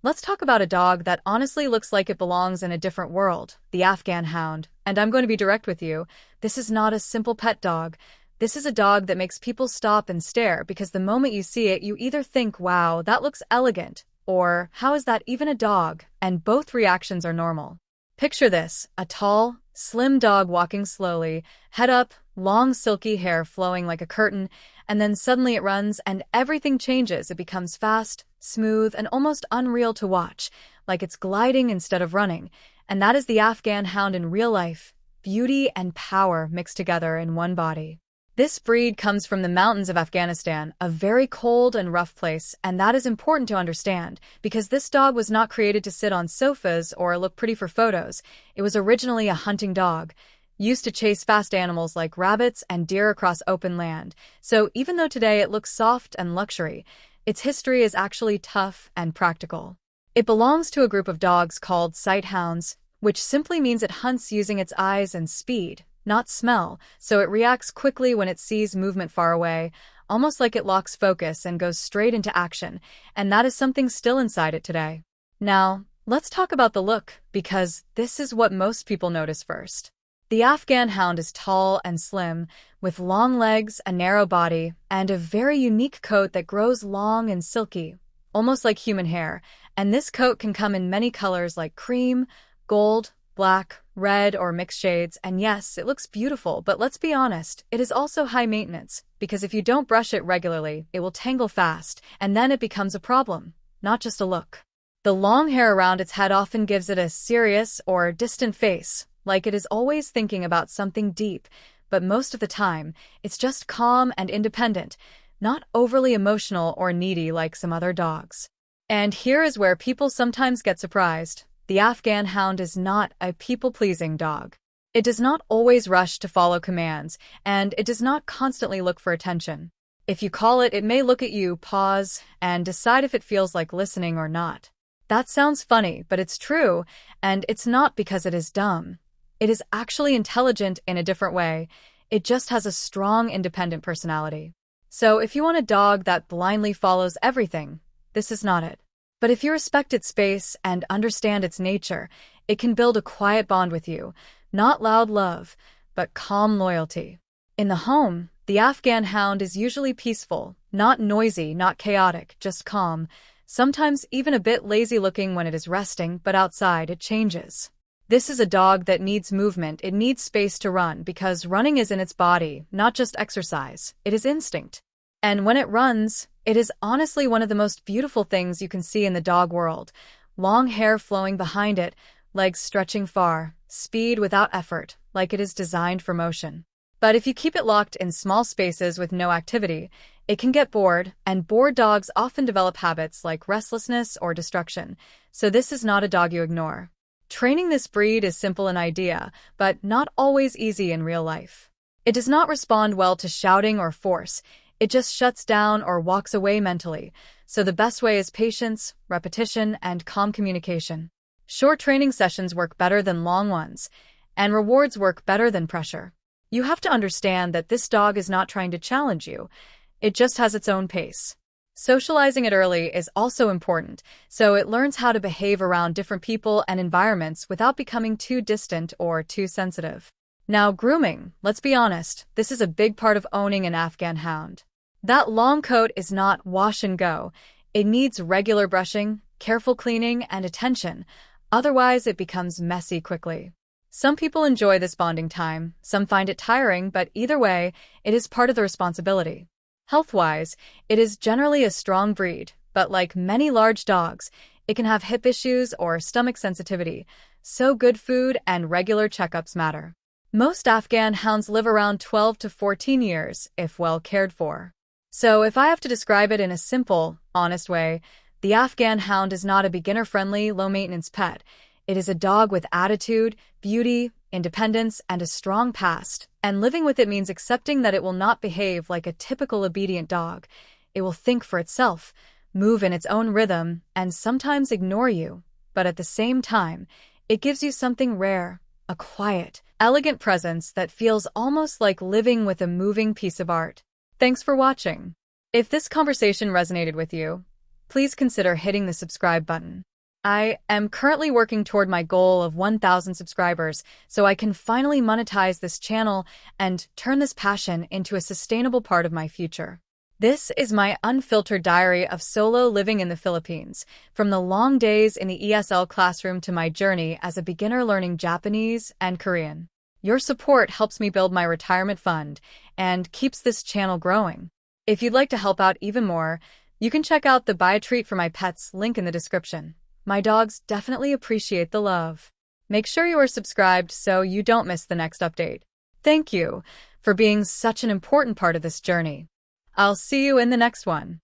Let's talk about a dog that honestly looks like it belongs in a different world, the Afghan Hound. And I'm going to be direct with you. This is not a simple pet dog. This is a dog that makes people stop and stare because the moment you see it, you either think, wow, that looks elegant, or how is that even a dog? And both reactions are normal. Picture this, a tall, slim dog walking slowly, head up, long silky hair flowing like a curtain, and then suddenly it runs and everything changes. It becomes fast, smooth, and almost unreal to watch, like it's gliding instead of running. And that is the Afghan Hound in real life, beauty and power mixed together in one body. This breed comes from the mountains of Afghanistan, a very cold and rough place, and that is important to understand, because this dog was not created to sit on sofas or look pretty for photos. It was originally a hunting dog, used to chase fast animals like rabbits and deer across open land. So even though today it looks soft and luxury, its history is actually tough and practical. It belongs to a group of dogs called sight hounds, which simply means it hunts using its eyes and speed, not smell, so it reacts quickly when it sees movement far away, almost like it locks focus and goes straight into action, and that is something still inside it today. Now, let's talk about the look, because this is what most people notice first. The Afghan Hound is tall and slim, with long legs, a narrow body, and a very unique coat that grows long and silky, almost like human hair, and this coat can come in many colors like cream, gold, black, red, or mixed shades, and yes, it looks beautiful, but let's be honest, it is also high maintenance, because if you don't brush it regularly, it will tangle fast, and then it becomes a problem, not just a look. The long hair around its head often gives it a serious or distant face, like it is always thinking about something deep, but most of the time, it's just calm and independent, not overly emotional or needy like some other dogs. And here is where people sometimes get surprised. The Afghan Hound is not a people-pleasing dog. It does not always rush to follow commands, and it does not constantly look for attention. If you call it, it may look at you, pause, and decide if it feels like listening or not. That sounds funny, but it's true, and it's not because it is dumb. It is actually intelligent in a different way. It just has a strong, independent personality. So if you want a dog that blindly follows everything, this is not it. But if you respect its space and understand its nature, it can build a quiet bond with you, not loud love, but calm loyalty. In the home, the Afghan Hound is usually peaceful, not noisy, not chaotic, just calm, sometimes even a bit lazy-looking when it is resting, but outside it changes. This is a dog that needs movement, it needs space to run, because running is in its body, not just exercise, it is instinct. And when it runs, it is honestly one of the most beautiful things you can see in the dog world. Long hair flowing behind it, legs stretching far, speed without effort, like it is designed for motion. But if you keep it locked in small spaces with no activity, it can get bored, and bored dogs often develop habits like restlessness or destruction. So this is not a dog you ignore. Training this breed is simple in idea, but not always easy in real life. It does not respond well to shouting or force. It just shuts down or walks away mentally, so the best way is patience, repetition, and calm communication. Short training sessions work better than long ones, and rewards work better than pressure. You have to understand that this dog is not trying to challenge you. It just has its own pace. Socializing it early is also important, so it learns how to behave around different people and environments without becoming too distant or too sensitive. Now, grooming, let's be honest, this is a big part of owning an Afghan Hound. That long coat is not wash and go. It needs regular brushing, careful cleaning, and attention. Otherwise, it becomes messy quickly. Some people enjoy this bonding time, some find it tiring, but either way, it is part of the responsibility. Health-wise, it is generally a strong breed, but like many large dogs, it can have hip issues or stomach sensitivity, so good food and regular checkups matter. Most Afghan Hounds live around 12 to 14 years, if well cared for. So if I have to describe it in a simple, honest way, the Afghan Hound is not a beginner-friendly, low-maintenance pet. It is a dog with attitude, beauty, independence, and a strong past, and living with it means accepting that it will not behave like a typical obedient dog. It will think for itself, move in its own rhythm, and sometimes ignore you. But at the same time, it gives you something rare, a quiet, elegant presence that feels almost like living with a moving piece of art. Thanks for watching. If this conversation resonated with you, please consider hitting the subscribe button. I am currently working toward my goal of 1,000 subscribers, so I can finally monetize this channel and turn this passion into a sustainable part of my future. This is my unfiltered diary of solo living in the Philippines, from the long days in the ESL classroom to my journey as a beginner learning Japanese and Korean. Your support helps me build my retirement fund and keeps this channel growing. If you'd like to help out even more, you can check out the Buy a Treat for My Pets link in the description. My dogs definitely appreciate the love. Make sure you are subscribed so you don't miss the next update. Thank you for being such an important part of this journey. I'll see you in the next one.